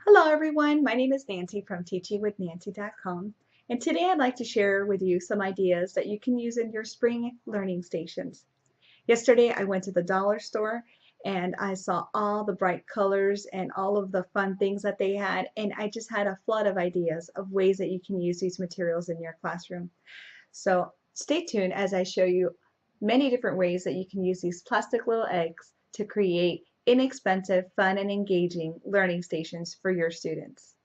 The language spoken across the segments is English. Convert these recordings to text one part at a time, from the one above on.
Hello everyone, my name is Nancy from teachingwithnancy.com, and today I'd like to share with you some ideas that you can use in your spring learning stations. Yesterday I went to the dollar store and I saw all the bright colors and all of the fun things that they had, and I just had a flood of ideas of ways that you can use these materials in your classroom. So stay tuned as I show you many different ways that you can use these plastic little eggs to create inexpensive, fun, and engaging learning stations for your students.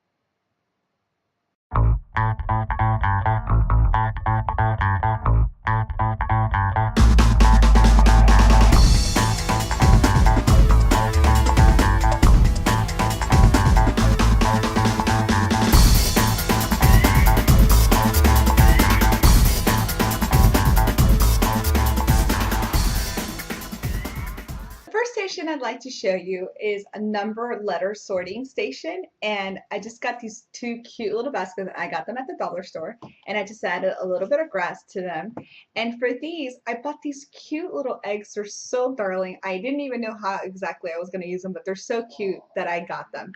The first station I'd like to show you is a number letter sorting station, and I just got these two cute little baskets. I got them at the dollar store, and I just added a little bit of grass to them. And for these, I bought these cute little eggs. They're so darling. I didn't even know how exactly I was going to use them, but they're so cute that I got them.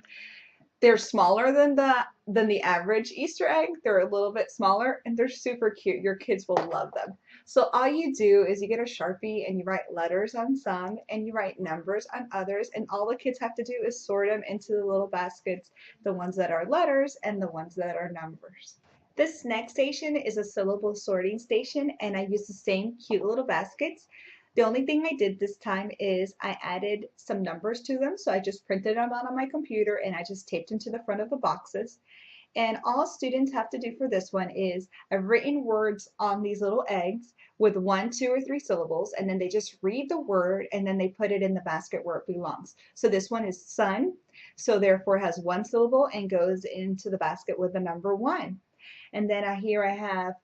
They're smaller than the average Easter egg. They're a little bit smaller and they're super cute. Your kids will love them. So all you do is you get a Sharpie and you write letters on some and you write numbers on others, and all the kids have to do is sort them into the little baskets, the ones that are letters and the ones that are numbers. This next station is a syllable sorting station, and I use the same cute little baskets. The only thing I did this time is I added some numbers to them. So I just printed them out on my computer and I just taped them to the front of the boxes. And all students have to do for this one is I've written words on these little eggs with 1, 2, or 3 syllables, and then they just read the word and then they put it in the basket where it belongs. So this one is sun, so therefore has 1 syllable and goes into the basket with the number 1. And then here I have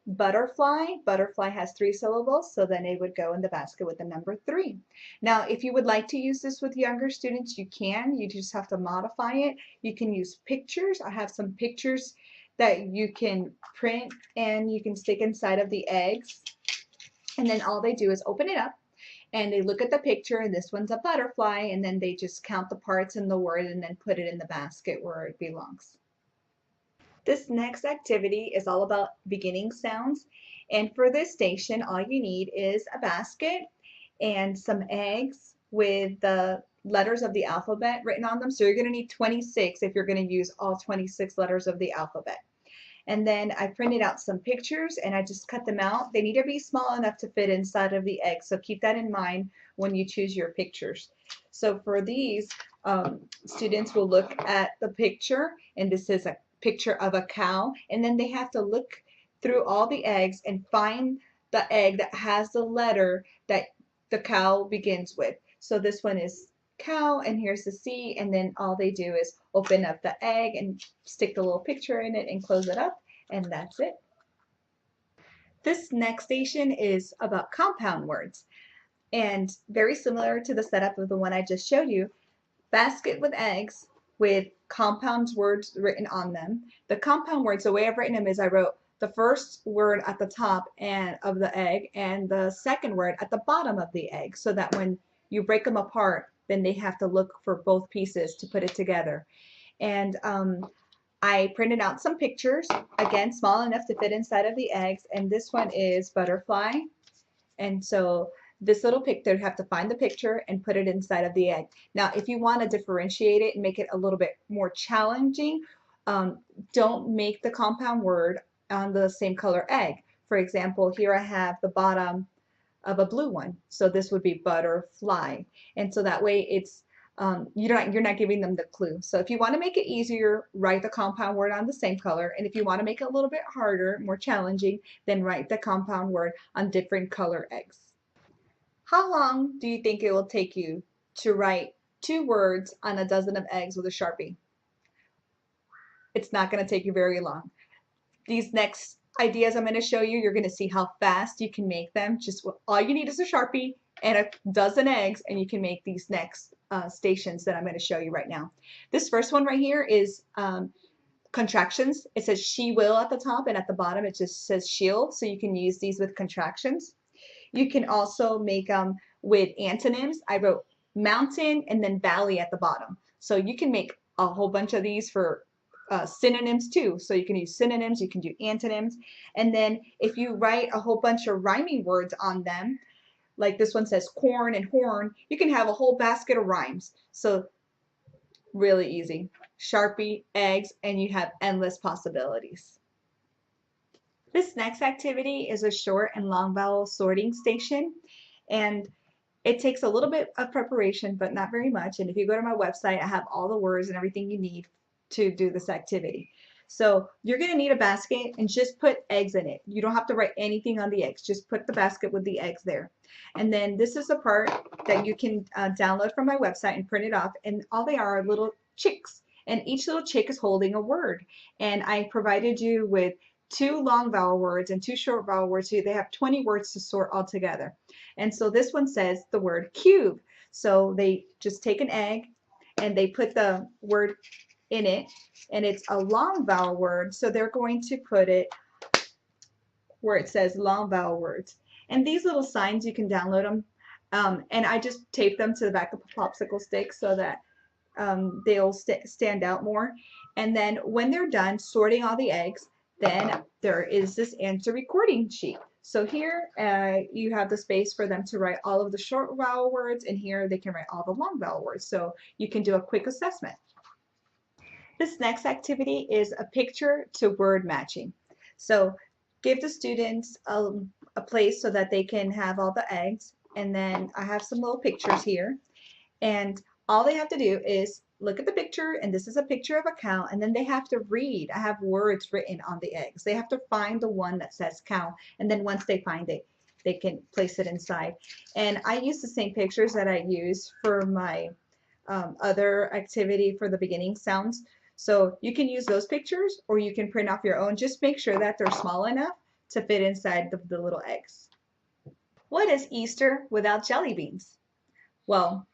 butterfly. Butterfly has 3 syllables, so then it would go in the basket with the number 3. Now, if you would like to use this with younger students, you can. You just have to modify it. You can use pictures. I have some pictures that you can print and you can stick inside of the eggs. And then all they do is open it up and they look at the picture, and this one's a butterfly, and then they just count the parts in the word and then put it in the basket where it belongs. This next activity is all about beginning sounds, and for this station all you need is a basket and some eggs with the letters of the alphabet written on them. So you're going to need 26 if you're going to use all 26 letters of the alphabet. And then I printed out some pictures and I just cut them out. They need to be small enough to fit inside of the egg, so keep that in mind when you choose your pictures. So for these, students will look at the picture, and this is a picture of a cow, and then they have to look through all the eggs and find the egg that has the letter that the cow begins with. So this one is cow, and here's the C, and then all they do is open up the egg and stick the little picture in it and close it up, and that's it. This next station is about compound words, and very similar to the setup of the one I just showed you. Basket with eggs with compound words written on them. The compound words, the way I've written them is I wrote the first word at the top and of the egg and the second word at the bottom of the egg, so that when you break them apart, then they have to look for both pieces to put it together. And I printed out some pictures, again small enough to fit inside of the eggs, and this one is butterfly. And so this little picture, you have to find the picture and put it inside of the egg. Now, if you want to differentiate it and make it a little bit more challenging, don't make the compound word on the same color egg. For example, here I have the bottom of a blue one, so this would be butterfly. And so that way it's you're not giving them the clue. So if you want to make it easier, write the compound word on the same color, and if you want to make it a little bit harder, more challenging, then write the compound word on different color eggs. How long do you think it will take you to write 2 words on a dozen of eggs with a Sharpie? It's not going to take you very long. These next ideas I'm going to show you, you're going to see how fast you can make them. Just all you need is a Sharpie and a dozen eggs, and you can make these next stations that I'm going to show you right now. This first one right here is contractions. It says she will at the top, and at the bottom it just says she'll, so you can use these with contractions. You can also make with antonyms. I wrote mountain and then valley at the bottom. So you can make a whole bunch of these for synonyms too. So you can use synonyms, you can do antonyms. And then if you write a whole bunch of rhyming words on them, like this one says corn and horn, you can have a whole basket of rhymes. So really easy. Sharpie, eggs, and you have endless possibilities. This next activity is a short and long vowel sorting station. And it takes a little bit of preparation, but not very much. And if you go to my website, I have all the words and everything you need to do this activity. So you're going to need a basket and just put eggs in it. You don't have to write anything on the eggs. Just put the basket with the eggs there. And then this is a part that you can download from my website and print it off. And all they are little chicks. And each little chick is holding a word. And I provided you with 2 long vowel words and 2 short vowel words. So they have 20 words to sort all together. And so this one says the word cube. So they just take an egg and they put the word in it, and it's a long vowel word. So they're going to put it where it says long vowel words. And these little signs, you can download them. And I just tape them to the back of a popsicle stick so that they'll stand out more. And then when they're done sorting all the eggs, then there is this answer recording sheet. So here you have the space for them to write all of the short vowel words, and here they can write all the long vowel words. So you can do a quick assessment. This next activity is a picture to word matching. So give the students a place so that they can have all the eggs, and then I have some little pictures here, and all they have to do is look at the picture, and this is a picture of a cow, and then they have to read. I have words written on the eggs. They have to find the one that says cow, and then once they find it, they can place it inside. And I use the same pictures that I use for my other activity for the beginning sounds. So you can use those pictures, or you can print off your own. Just make sure that they're small enough to fit inside the little eggs. What is Easter without jelly beans? Well,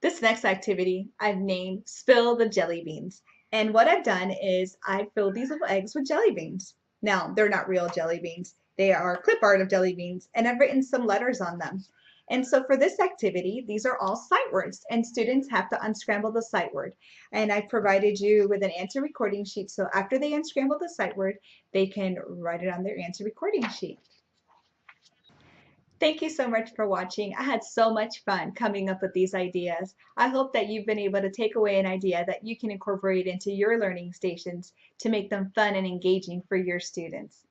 this next activity I've named Spill the Jelly Beans. And what I've done is I filled these little eggs with jelly beans. Now, they're not real jelly beans. They are clip art of jelly beans, and I've written some letters on them. And so for this activity, these are all sight words, and students have to unscramble the sight word. And I provided you with an answer recording sheet, so after they unscramble the sight word, they can write it on their answer recording sheet. Thank you so much for watching. I had so much fun coming up with these ideas. I hope that you've been able to take away an idea that you can incorporate into your learning stations to make them fun and engaging for your students.